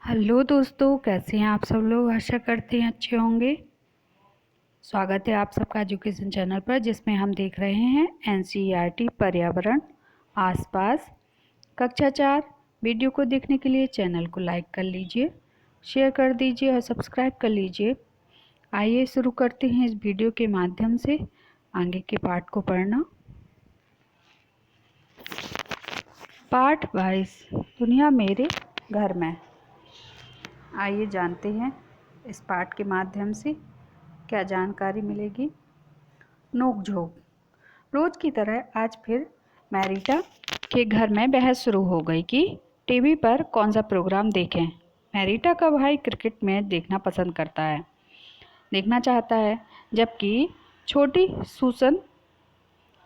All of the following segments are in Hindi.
हेलो दोस्तों, कैसे हैं आप सब लोग। आशा करते हैं अच्छे होंगे। स्वागत है आप सबका एजुकेशन चैनल पर, जिसमें हम देख रहे हैं एनसीईआरटी पर्यावरण आसपास कक्षा 4। वीडियो को देखने के लिए चैनल को लाइक कर लीजिए, शेयर कर दीजिए और सब्सक्राइब कर लीजिए। आइए शुरू करते हैं इस वीडियो के माध्यम से आगे के पाठ को पढ़ना। पाठ 22 दुनिया मेरे घर में। आइए जानते हैं इस पाठ के माध्यम से क्या जानकारी मिलेगी। नोक-झोंक। रोज की तरह आज फिर मैरिटा के घर में बहस शुरू हो गई कि टीवी पर कौन सा प्रोग्राम देखें। मैरिटा का भाई क्रिकेट मैच देखना चाहता है, जबकि छोटी सूसन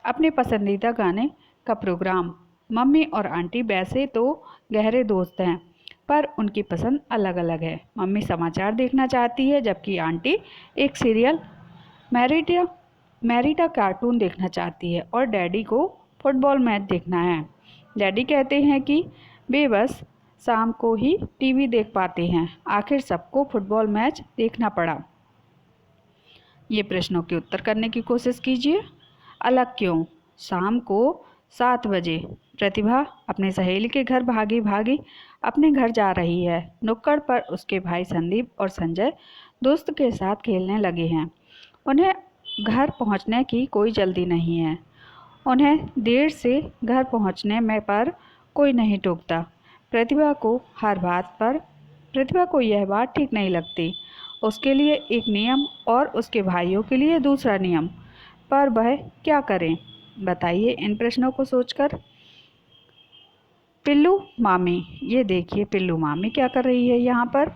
अपने पसंदीदा गाने का प्रोग्राम। मम्मी और आंटी वैसे तो गहरे दोस्त हैं, पर उनकी पसंद अलग अलग है। मम्मी समाचार देखना चाहती है, जबकि आंटी एक सीरियल मैरिटा मैरिटा कार्टून देखना चाहती है और डैडी को फुटबॉल मैच देखना है। डैडी कहते हैं कि वे बस शाम को ही टीवी देख पाते हैं। आखिर सबको फुटबॉल मैच देखना पड़ा। ये प्रश्नों के उत्तर करने की कोशिश कीजिए। अलग क्यों? शाम को 7 बजे प्रतिभा अपने सहेली के घर भागी भागी अपने घर जा रही है। नुक्कड़ पर उसके भाई संदीप और संजय दोस्त के साथ खेलने लगे हैं। उन्हें घर पहुंचने की कोई जल्दी नहीं है। उन्हें देर से घर पहुंचने में पर कोई नहीं टोकता। प्रतिभा को यह बात ठीक नहीं लगती। उसके लिए एक नियम और उसके भाइयों के लिए दूसरा नियम, पर वह क्या करें? बताइए इन प्रश्नों को सोचकर। पिल्लू मामी। ये देखिए पिल्लू मामी क्या कर रही है यहाँ पर।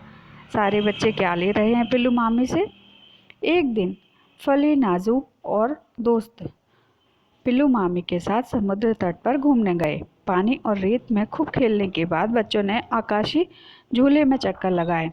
सारे बच्चे क्या ले रहे हैं पिल्लू मामी से। एक दिन फली नाजू और दोस्त पिल्लू मामी के साथ समुद्र तट पर घूमने गए। पानी और रेत में खूब खेलने के बाद बच्चों ने आकाशी झूले में चक्कर लगाए।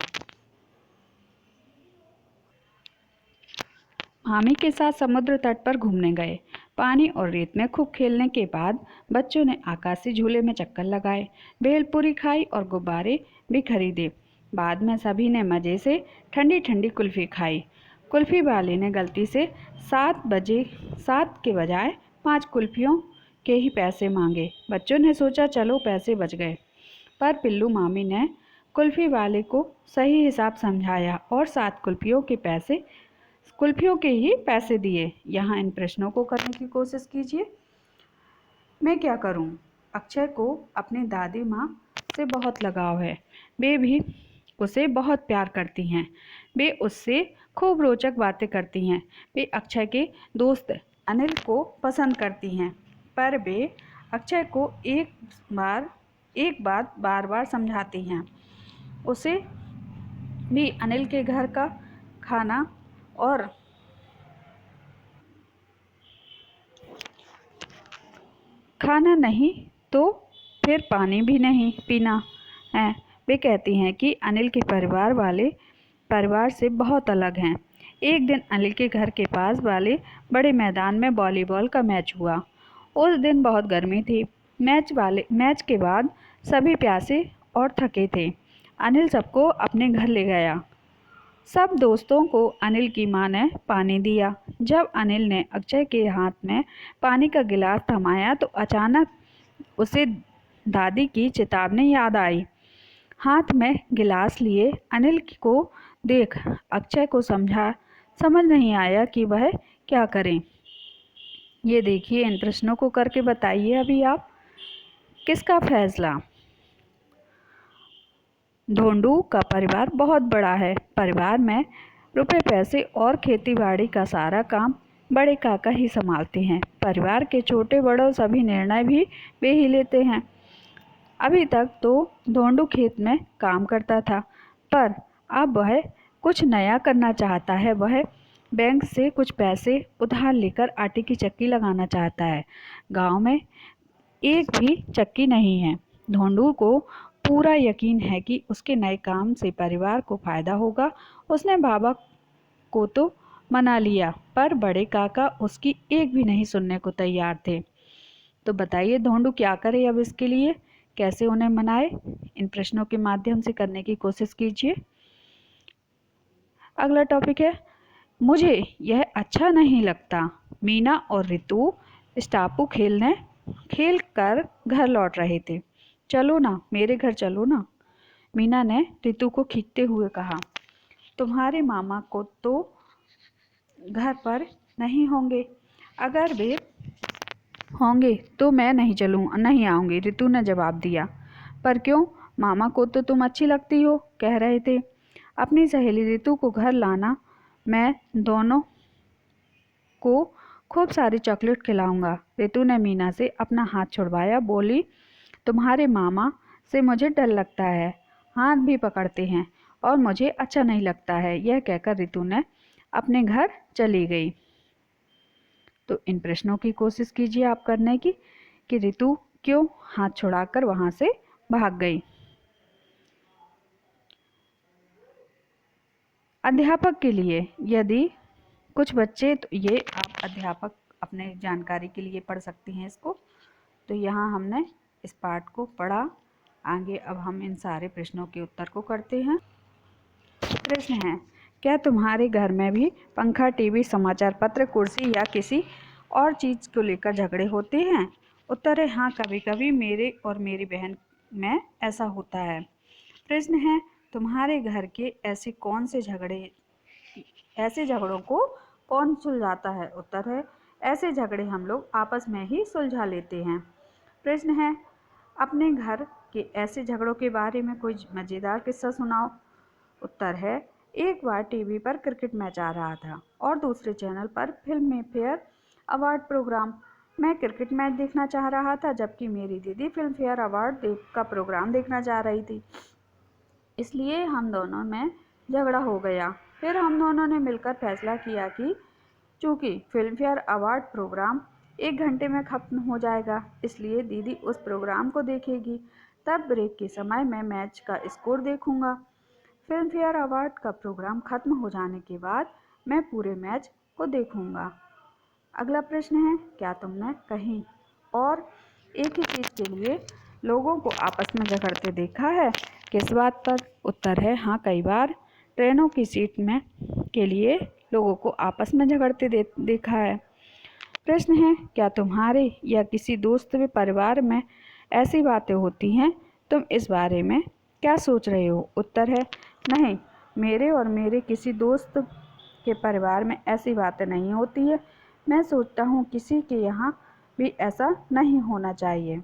मामी के साथ समुद्र तट पर घूमने गए। पानी और रेत में खूब खेलने के बाद बच्चों ने आकाशी झूले में चक्कर लगाए, भेलपूरी खाई और गुब्बारे भी खरीदे। बाद में सभी ने मज़े से ठंडी ठंडी कुल्फ़ी खाई। कुल्फ़ी वाले ने गलती से 7 के बजाय 5 कुल्फ़ियों के ही पैसे मांगे। बच्चों ने सोचा चलो पैसे बच गए, पर पिल्लू मामी ने कुल्फ़ी वाले को सही हिसाब समझाया और 7 कुल्फियों के ही पैसे दिए। यहाँ इन प्रश्नों को करने की कोशिश कीजिए। मैं क्या करूँ? अक्षय को अपनी दादी माँ से बहुत लगाव है। वे भी उसे बहुत प्यार करती हैं। वे उससे खूब रोचक बातें करती हैं। वे अक्षय के दोस्त अनिल को पसंद करती हैं, पर वे अक्षय को एक बात बार बार समझाती हैं। उसे भी अनिल के घर का खाना और खाना नहीं तो फिर पानी भी नहीं पीना है। वे कहती हैं कि अनिल के परिवार से बहुत अलग हैं। एक दिन अनिल के घर के पास वाले बड़े मैदान में वॉलीबॉल का मैच हुआ। उस दिन बहुत गर्मी थी। मैच के बाद सभी प्यासे और थके थे। अनिल सबको अपने घर ले गया। सब दोस्तों को अनिल की मां ने पानी दिया। जब अनिल ने अक्षय के हाथ में पानी का गिलास थमाया तो अचानक उसे दादी की चेतावनी याद आई। हाथ में गिलास लिए अनिल को देख अक्षय को समझ नहीं आया कि वह क्या करें। ये देखिए इन प्रश्नों को करके बताइए अभी आप। किसका फैसला? धोंडू का परिवार बहुत बड़ा है। परिवार में रुपए पैसे और खेतीबाड़ी का सारा काम बड़े काका ही संभालते हैं। परिवार के छोटे बड़ों सभी निर्णय भी वे ही लेते हैं। अभी तक तो धोंडू खेत में काम करता था, पर अब वह कुछ नया करना चाहता है। वह बैंक से कुछ पैसे उधार लेकर आटे की चक्की लगाना चाहता है। गांव में एक भी चक्की नहीं है। धोंडू को पूरा यकीन है कि उसके नए काम से परिवार को फायदा होगा। उसने बाबा को तो मना लिया, पर बड़े काका उसकी एक भी नहीं सुनने को तैयार थे। तो बताइए धोंडू क्या करे अब इसके लिए। कैसे उन्हें मनाए, इन प्रश्नों के माध्यम से करने की कोशिश कीजिए। अगला टॉपिक है, मुझे यह अच्छा नहीं लगता। मीना और रितु स्टापू खेल कर घर लौट रहे थे। चलो ना, मेरे घर चलो ना, मीना ने रितु को खींचते हुए कहा। तुम्हारे मामा को तो घर पर नहीं होंगे, अगर वे होंगे तो मैं नहीं आऊँगी, रितु ने जवाब दिया। पर क्यों, मामा को तो तुम अच्छी लगती हो, कह रहे थे। अपनी सहेली रितु को घर लाना, मैं दोनों को खूब सारी चॉकलेट खिलाऊंगा। रितु ने मीना से अपना हाथ छुड़वाया, बोली, तुम्हारे मामा से मुझे डर लगता है, हाथ भी पकड़ते हैं और मुझे अच्छा नहीं लगता है। यह कहकर रितु ने अपने घर चली गई। तो इन प्रश्नों की कोशिश कीजिए आप करने की कि रितु क्यों हाथ छुड़ाकर वहां से भाग गई। अध्यापक के लिए, यदि कुछ बच्चे, तो ये आप अध्यापक अपने जानकारी के लिए पढ़ सकती हैं इसको। तो यहाँ हमने इस पाठ को पढ़ा। आगे अब हम इन सारे प्रश्नों के उत्तर को करते हैं। प्रश्न है, क्या तुम्हारे घर में भी पंखा, टीवी, समाचार पत्र, कुर्सी या किसी और चीज़ को लेकर झगड़े होते हैं? उत्तर है हाँ, कभी कभी मेरे और मेरी बहन में ऐसा होता है। प्रश्न है, तुम्हारे घर के ऐसे झगड़ों को कौन सुलझाता है? उत्तर है ऐसे झगड़े हम लोग आपस में ही सुलझा लेते हैं। प्रश्न है, अपने घर के ऐसे झगड़ों के बारे में कोई मज़ेदार किस्सा सुनाओ। उत्तर है, एक बार टीवी पर क्रिकेट मैच आ रहा था और दूसरे चैनल पर फिल्म फेयर अवार्ड प्रोग्राम। मैं क्रिकेट मैच देखना चाह रहा था, जबकि मेरी दीदी फिल्म फेयर अवार्ड का प्रोग्राम देखना चाह रही थी। इसलिए हम दोनों में झगड़ा हो गया। फिर हम दोनों ने मिलकर फैसला किया कि चूँकि फिल्म फेयर अवार्ड प्रोग्राम 1 घंटे में ख़त्म हो जाएगा, इसलिए दीदी उस प्रोग्राम को देखेगी, तब ब्रेक के समय मैं मैच का स्कोर देखूंगा। फिल्म फेयर अवार्ड का प्रोग्राम खत्म हो जाने के बाद मैं पूरे मैच को देखूंगा। अगला प्रश्न है, क्या तुमने कहीं और एक ही चीज़ के लिए लोगों को आपस में झगड़ते देखा है? किस बात पर? उत्तर है हाँ, कई बार ट्रेनों की सीट में के लिए लोगों को आपस में झगड़ते देखा है। प्रश्न है, क्या तुम्हारे या किसी दोस्त व परिवार में ऐसी बातें होती हैं? तुम इस बारे में क्या सोच रहे हो? उत्तर है नहीं, मेरे और मेरे किसी दोस्त के परिवार में ऐसी बातें नहीं होती है। मैं सोचता हूँ किसी के यहाँ भी ऐसा नहीं होना चाहिए।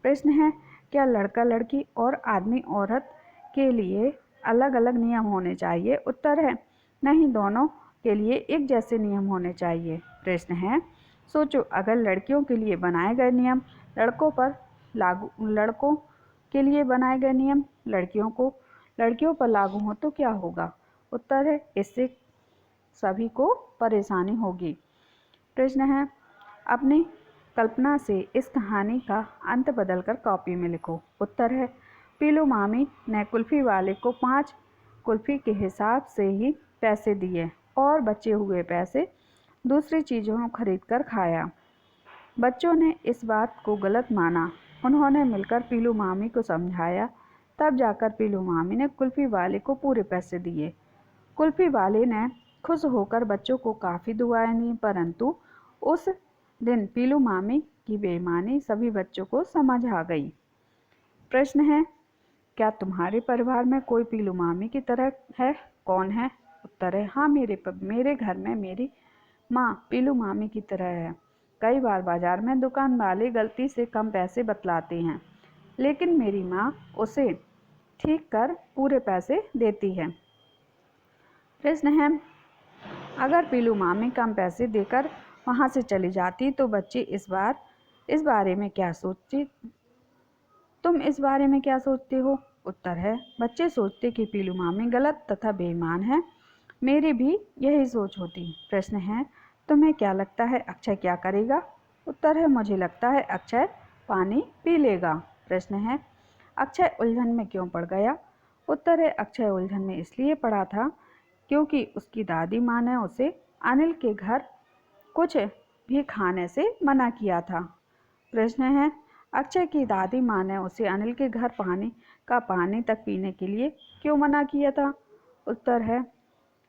प्रश्न है, क्या लड़का लड़की और आदमी औरत के लिए अलग अलग नियम होने चाहिए? उत्तर है नहीं, दोनों के लिए एक जैसे नियम होने चाहिए। प्रश्न है, सोचो अगर लड़कियों के लिए बनाए गए नियम लड़कों के लिए बनाए गए नियम लड़कियों पर लागू हो तो क्या होगा? उत्तर है इससे सभी को परेशानी होगी। प्रश्न है, अपनी कल्पना से इस कहानी का अंत बदलकर कॉपी में लिखो। उत्तर है, पीलू मामी ने कुल्फी वाले को 5 कुल्फी के हिसाब से ही पैसे दिए और बचे हुए पैसे दूसरी चीज़ों खरीद कर खाया। बच्चों ने इस बात को गलत माना। उन्होंने मिलकर पीलू मामी को समझाया, तब जाकर पीलू मामी ने कुल्फी वाले को पूरे पैसे दिए। कुल्फी वाले ने खुश होकर बच्चों को काफ़ी दुआएं दी, परंतु उस दिन पीलू मामी की बेईमानी सभी बच्चों को समझ आ गई। प्रश्न है, क्या तुम्हारे परिवार में कोई पीलू मामी की तरह है? कौन है? उत्तर है हाँ, मेरे घर में मेरी माँ पीलू मामी की तरह है। कई बार बाजार में दुकान वाले गलती से कम पैसे बतलाते हैं, लेकिन मेरी माँ उसे ठीक कर पूरे पैसे देती है। प्रश्न है, अगर पीलू मामी कम पैसे देकर वहाँ से चली जाती तो बच्चे इस बारे में क्या सोचते? तुम इस बारे में क्या सोचते हो? उत्तर है, बच्चे सोचते कि पीलू मामी गलत तथा बेईमान है। मेरी भी यही सोच होती। प्रश्न है, तुम्हें क्या लगता है अक्षय क्या करेगा? उत्तर है, मुझे लगता है अक्षय पानी पी लेगा। प्रश्न है, अक्षय उलझन में क्यों पड़ गया? उत्तर है, अक्षय उलझन में इसलिए पड़ा था क्योंकि उसकी दादी माँ ने उसे अनिल के घर कुछ भी खाने से मना किया था। प्रश्न है, अक्षय की दादी माँ ने उसे अनिल के घर पानी तक पीने के लिए क्यों मना किया था? उत्तर है,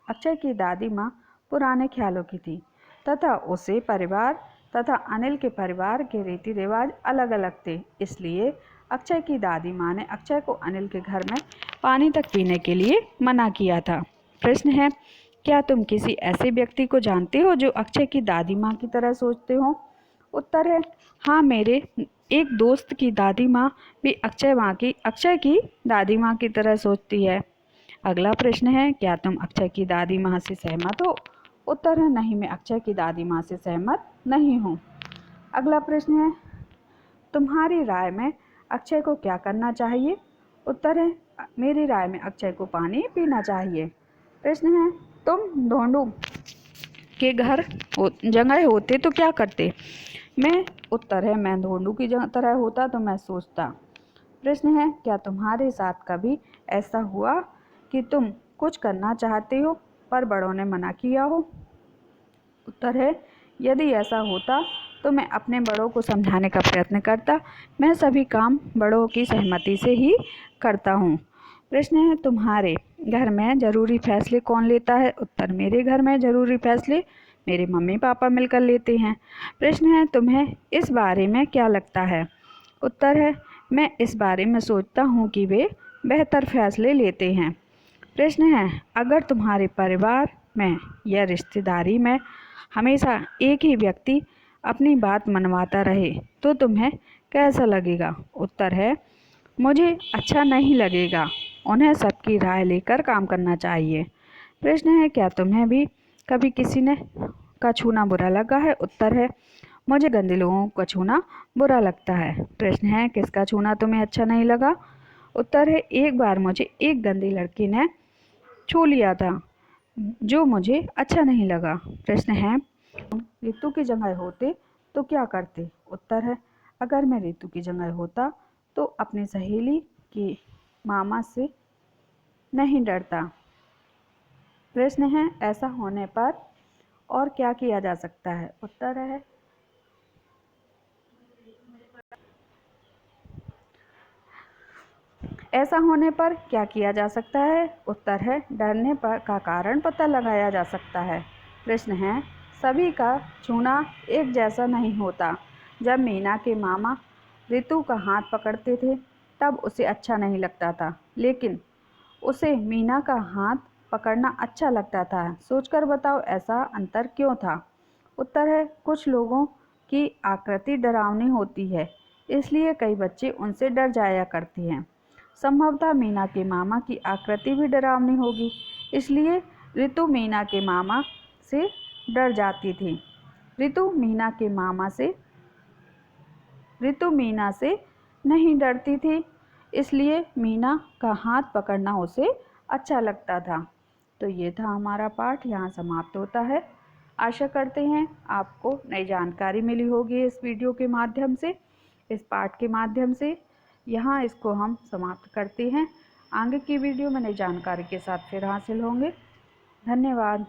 अक्षय की दादी माँ पुराने ख्यालों की थी तथा उसे परिवार तथा अनिल के परिवार के रीति रिवाज अलग अलग थे। इसलिए अक्षय की दादी माँ ने अक्षय को अनिल के घर में पानी तक पीने के लिए मना किया था। प्रश्न है, क्या तुम किसी ऐसे व्यक्ति को जानते हो जो अक्षय की दादी माँ की तरह सोचते हो? उत्तर है, हाँ, मेरे एक दोस्त की दादी माँ भी अक्षय की दादी माँ की तरह सोचती है। अगला प्रश्न है, क्या तुम अक्षय की दादी माँ से सहमत हो? उत्तर है, नहीं, मैं अक्षय की दादी माँ से सहमत नहीं हूँ। अगला प्रश्न है, तुम्हारी राय में अक्षय को क्या करना चाहिए? उत्तर है, मेरी राय में अक्षय को पानी पीना चाहिए। प्रश्न है, तुम ढोंडू के घर जगह होते तो क्या करते? उत्तर है, मैं ढोंडू की तरह होता तो मैं सोचता। प्रश्न है, क्या तुम्हारे साथ कभी ऐसा हुआ कि तुम कुछ करना चाहते हो पर बड़ों ने मना किया हो? उत्तर है, यदि ऐसा होता तो मैं अपने बड़ों को समझाने का प्रयत्न करता। मैं सभी काम बड़ों की सहमति से ही करता हूँ। प्रश्न है, तुम्हारे घर में जरूरी फैसले कौन लेता है? उत्तर, मेरे घर में जरूरी फैसले मेरे मम्मी पापा मिलकर लेते हैं। प्रश्न है, तुम्हें इस बारे में क्या लगता है? उत्तर है, मैं इस बारे में सोचता हूँ कि वे बेहतर फैसले लेते हैं। प्रश्न है, अगर तुम्हारे परिवार में या रिश्तेदारी में हमेशा एक ही व्यक्ति अपनी बात मनवाता रहे तो तुम्हें कैसा लगेगा? उत्तर है, मुझे अच्छा नहीं लगेगा। उन्हें सबकी राय लेकर काम करना चाहिए। प्रश्न है, क्या तुम्हें भी कभी किसी ने का छूना बुरा लगा है? उत्तर है, मुझे गंदे लोगों का छूना बुरा लगता है। प्रश्न है, किसका छूना तुम्हें अच्छा नहीं लगा? उत्तर है, एक बार मुझे एक गंदी लड़की ने छू लिया था जो मुझे अच्छा नहीं लगा। प्रश्न है, ऋतु की जगह होते तो क्या करते? उत्तर है, अगर मैं ऋतु की जगह होता तो अपनी सहेली की मामा से नहीं डरता। प्रश्न है, ऐसा होने पर और क्या किया जा सकता है? उत्तर है, ऐसा होने पर क्या किया जा सकता है? उत्तर है, डरने पर का कारण पता लगाया जा सकता है। प्रश्न है, सभी का छूना एक जैसा नहीं होता। जब मीना के मामा ऋतु का हाथ पकड़ते थे तब उसे अच्छा नहीं लगता था, लेकिन उसे मीना का हाथ पकड़ना अच्छा लगता था। सोचकर बताओ, ऐसा अंतर क्यों था? उत्तर है, कुछ लोगों की आकृति डरावनी होती है, इसलिए कई बच्चे उनसे डर जाया करते हैं। संभवतः मीना के मामा की आकृति भी डरावनी होगी, इसलिए ऋतु मीना के मामा से डर जाती थी। ऋतु मीना से नहीं डरती थी, इसलिए मीना का हाथ पकड़ना उसे अच्छा लगता था। तो ये था हमारा पाठ, यहाँ समाप्त होता है। आशा करते हैं आपको नई जानकारी मिली होगी इस वीडियो के माध्यम से, इस पाठ के माध्यम से। यहाँ इसको हम समाप्त करते हैं। आगे की वीडियो में नई जानकारी के साथ फिर हासिल होंगे। धन्यवाद।